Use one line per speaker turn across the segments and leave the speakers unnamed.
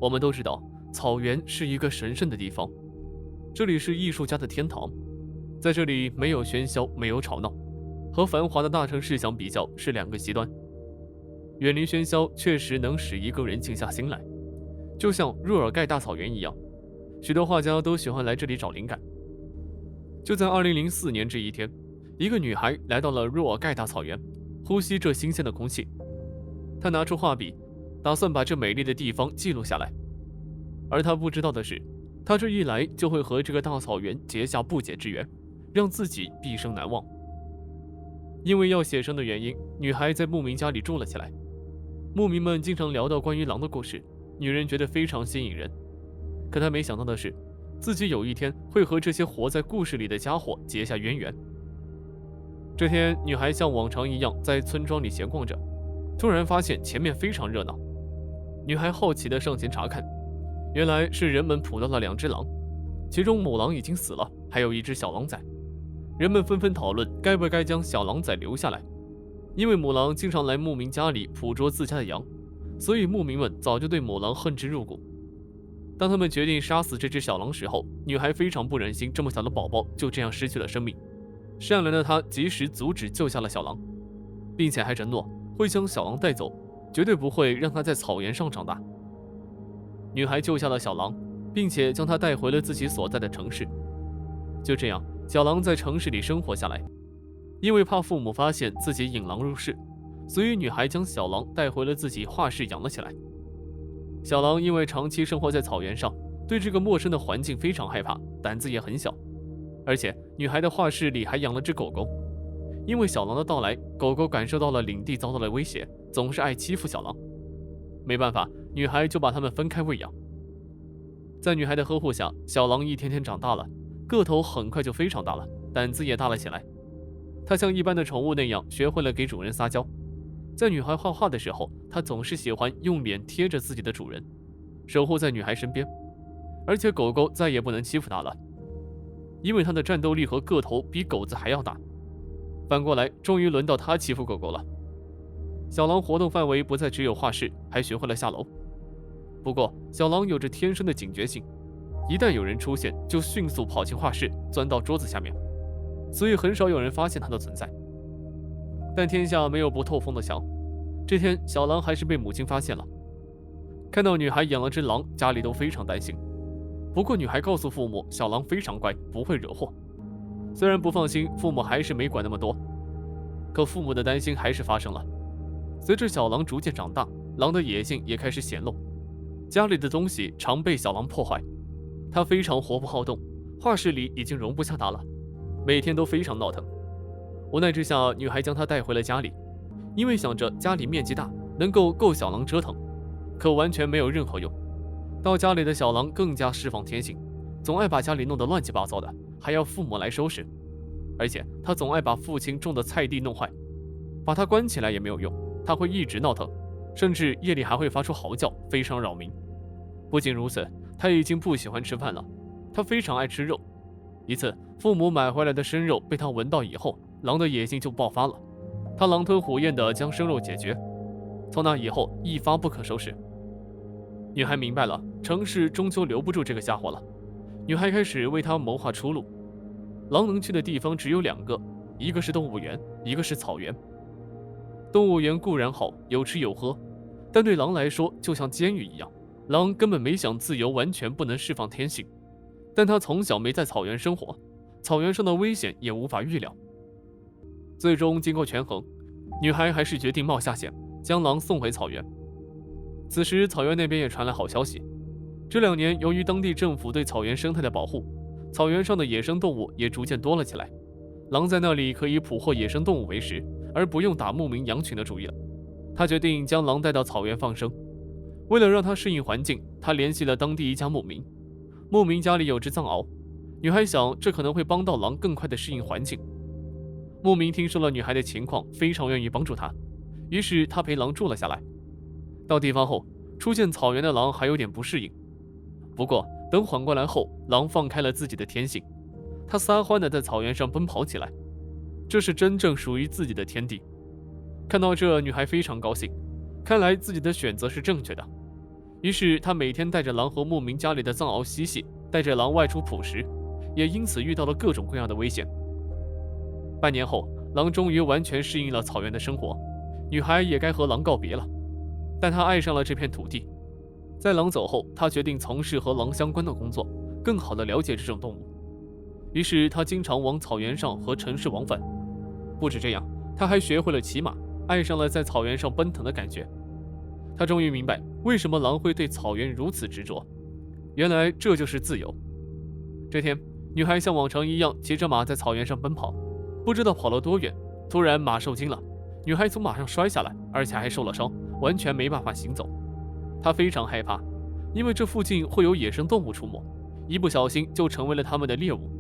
我们都知道，草原是一个神圣的地方，这里是艺术家的天堂，在这里没有喧嚣，没有吵闹，和繁华的大城市相比较是两个极端。远离喧嚣确实能使一个人静下心来，就像若尔盖大草原一样，许多画家都喜欢来这里找灵感。就在2004年这一天，一个女孩来到了若尔盖大草原，呼吸这新鲜的空气。她拿出画笔，打算把这美丽的地方记录下来。而她不知道的是，她这一来就会和这个大草原结下不解之缘，让自己毕生难忘。因为要写生的原因，女孩在牧民家里住了起来。牧民们经常聊到关于狼的故事，女人觉得非常吸引人。可她没想到的是，自己有一天会和这些活在故事里的家伙结下渊源。这天，女孩像往常一样在村庄里闲逛着，突然发现前面非常热闹。女孩好奇地上前查看，原来是人们捕到了2只狼，其中母狼已经死了，还有1只小狼崽。人们纷纷讨论该不该将小狼崽留下来，因为母狼经常来牧民家里捕捉自家的羊，所以牧民们早就对母狼恨之入骨。当他们决定杀死这只小狼时候，女孩非常不忍心这么小的宝宝就这样失去了生命。善良的她及时阻止，救下了小狼，并且还承诺会将小狼带走，绝对不会让它在草原上长大。女孩救下了小狼，并且将它带回了自己所在的城市。就这样，小狼在城市里生活下来。因为怕父母发现自己引狼入室，所以女孩将小狼带回了自己画室养了起来。小狼因为长期生活在草原上，对这个陌生的环境非常害怕，胆子也很小。而且女孩的画室里还养了只狗狗，因为小狼的到来，狗狗感受到了领地遭到了威胁，总是爱欺负小狼。没办法，女孩就把它们分开喂养。在女孩的呵护下，小狼一天天长大了，个头很快就非常大了，胆子也大了起来。它像一般的宠物那样学会了给主人撒娇。在女孩画画的时候，它总是喜欢用脸贴着自己的主人，守护在女孩身边。而且狗狗再也不能欺负它了，因为它的战斗力和个头比狗子还要大。反过来，终于轮到它欺负狗狗了。小狼活动范围不再只有画室，还学会了下楼。不过小狼有着天生的警觉性，一旦有人出现，就迅速跑进画室，钻到桌子下面，所以很少有人发现它的存在。但天下没有不透风的墙，这天小狼还是被母亲发现了。看到女孩养了只狼，家里都非常担心。不过女孩告诉父母，小狼非常乖，不会惹祸。虽然不放心，父母还是没管那么多。可父母的担心还是发生了。随着小狼逐渐长大，狼的野性也开始显露，家里的东西常被小狼破坏。它非常活泼好动，画室里已经容不下它了，每天都非常闹腾。无奈之下，女孩将它带回了家里，因为想着家里面积大，能够小狼折腾，可完全没有任何用。到家里的小狼更加释放天性，总爱把家里弄得乱七八糟的，还要父母来收拾。而且他总爱把父亲种的菜地弄坏，把他关起来也没有用，他会一直闹腾，甚至夜里还会发出嚎叫，非常扰民。不仅如此，他已经不喜欢吃饭了，他非常爱吃肉。一次，父母买回来的生肉被他闻到以后，狼的野性就爆发了，他狼吞虎咽地将生肉解决，从那以后一发不可收拾。女孩明白了，城市终究留不住这个家伙了。女孩开始为他谋划出路。狼能去的地方只有2个，一个是动物园，一个是草原。动物园固然好，有吃有喝，但对狼来说就像监狱一样，狼根本没想自由，完全不能释放天性。但他从小没在草原生活，草原上的危险也无法预料。最终经过权衡，女孩还是决定冒下险，将狼送回草原。此时草原那边也传来好消息，这2年由于当地政府对草原生态的保护，草原上的野生动物也逐渐多了起来，狼在那里可以捕获野生动物为食，而不用打牧民羊群的主意了。他决定将狼带到草原放生。为了让它适应环境，他联系了当地一家牧民，牧民家里有只藏獒，女孩想这可能会帮到狼更快地适应环境。牧民听说了女孩的情况，非常愿意帮助她，于是他陪狼住了下来。到地方后，出现草原的狼还有点不适应，不过等缓过来后，狼放开了自己的天性，它撒欢地在草原上奔跑起来。这是真正属于自己的天地。看到这，女孩非常高兴，看来自己的选择是正确的。于是她每天带着狼和牧民家里的藏獒嬉戏，带着狼外出捕食，也因此遇到了各种各样的危险。半年后，狼终于完全适应了草原的生活，女孩也该和狼告别了。但她爱上了这片土地。在狼走后，她决定从事和狼相关的工作，更好地了解这种动物。于是她经常往草原上和城市往返。不止这样，她还学会了骑马，爱上了在草原上奔腾的感觉。她终于明白为什么狼会对草原如此执着，原来这就是自由。这天，女孩像往常一样骑着马在草原上奔跑，不知道跑了多远，突然马受惊了，女孩从马上摔下来，而且还受了伤，完全没办法行走。她非常害怕，因为这附近会有野生动物出没，一不小心就成为了他们的猎物。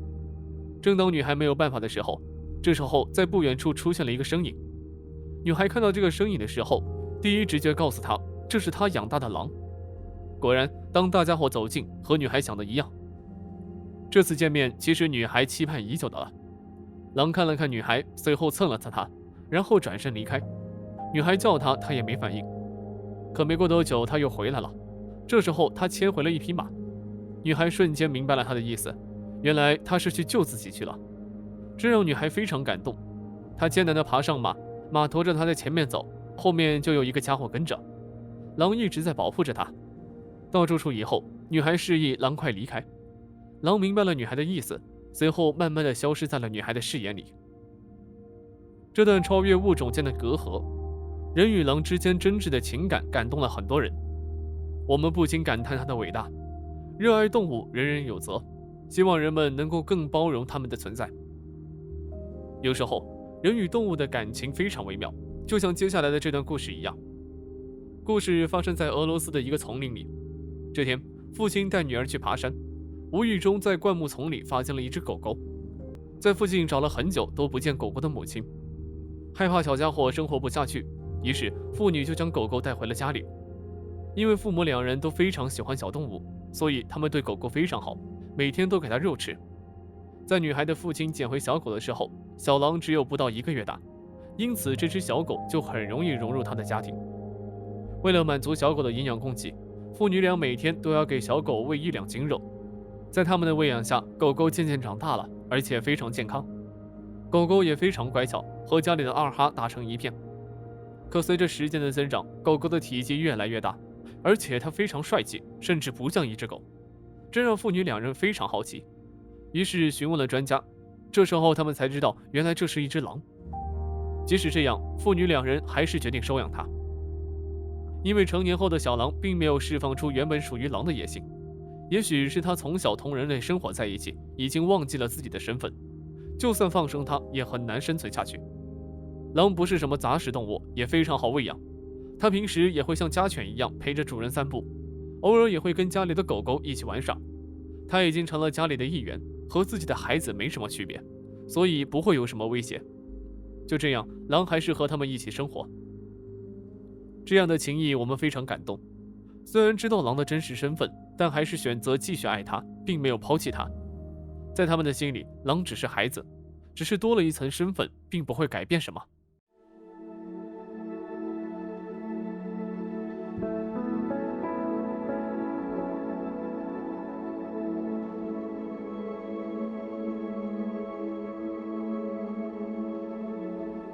正当女孩没有办法的时候，这时候在不远处出现了一个身影。女孩看到这个身影的时候，第一直觉告诉她，这是她养大的狼。果然，当大家伙走近，和女孩想的一样。这次见面其实女孩期盼已久的了。狼看了看女孩，随后蹭了蹭她，然后转身离开。女孩叫他，他也没反应。可没过多久，他又回来了。这时候他牵回了一匹马。女孩瞬间明白了他的意思，原来他是去救自己去了。这让女孩非常感动。她艰难地爬上马，马驮着她在前面走，后面就有一个家伙跟着。狼一直在保护着她。到住处以后，女孩示意狼快离开。狼明白了女孩的意思，随后慢慢地消失在了女孩的视野里。这段超越物种间的隔阂，人与狼之间真挚的情感感动了很多人。我们不禁感叹它的伟大。热爱动物，人人有责，希望人们能够更包容它们的存在。有时候，人与动物的感情非常微妙，就像接下来的这段故事一样。故事发生在俄罗斯的一个丛林里。这天，父亲带女儿去爬山，无意中在灌木丛里发现了一只狗狗。在附近找了很久都不见狗狗的母亲，害怕小家伙生活不下去，于是父女就将狗狗带回了家里。因为父母两人都非常喜欢小动物，所以他们对狗狗非常好，每天都给它肉吃。在女孩的父亲捡回小狗的时候，小狼只有不到1个月大，因此这只小狗就很容易融入他的家庭。为了满足小狗的营养供给，父女俩每天都要给小狗喂1两斤肉。在他们的喂养下，狗狗渐渐长大了，而且非常健康。狗狗也非常乖巧，和家里的二哈打成一片。可随着时间的增长，狗狗的体积越来越大，而且它非常帅气，甚至不像一只狗，这让父女两人非常好奇，于是询问了专家。这时候他们才知道，原来这是一只狼。即使这样，父女两人还是决定收养它，因为成年后的小狼并没有释放出原本属于狼的野性，也许是它从小同人类生活在一起，已经忘记了自己的身份，就算放生它也很难生存下去。狼不是什么杂食动物，也非常好喂养，它平时也会像家犬一样陪着主人散步，偶尔也会跟家里的狗狗一起玩耍。它已经成了家里的一员，和自己的孩子没什么区别，所以不会有什么威胁。就这样，狼还是和他们一起生活。这样的情谊我们非常感动。虽然知道狼的真实身份，但还是选择继续爱它，并没有抛弃它。在他们的心里，狼只是孩子，只是多了一层身份，并不会改变什么。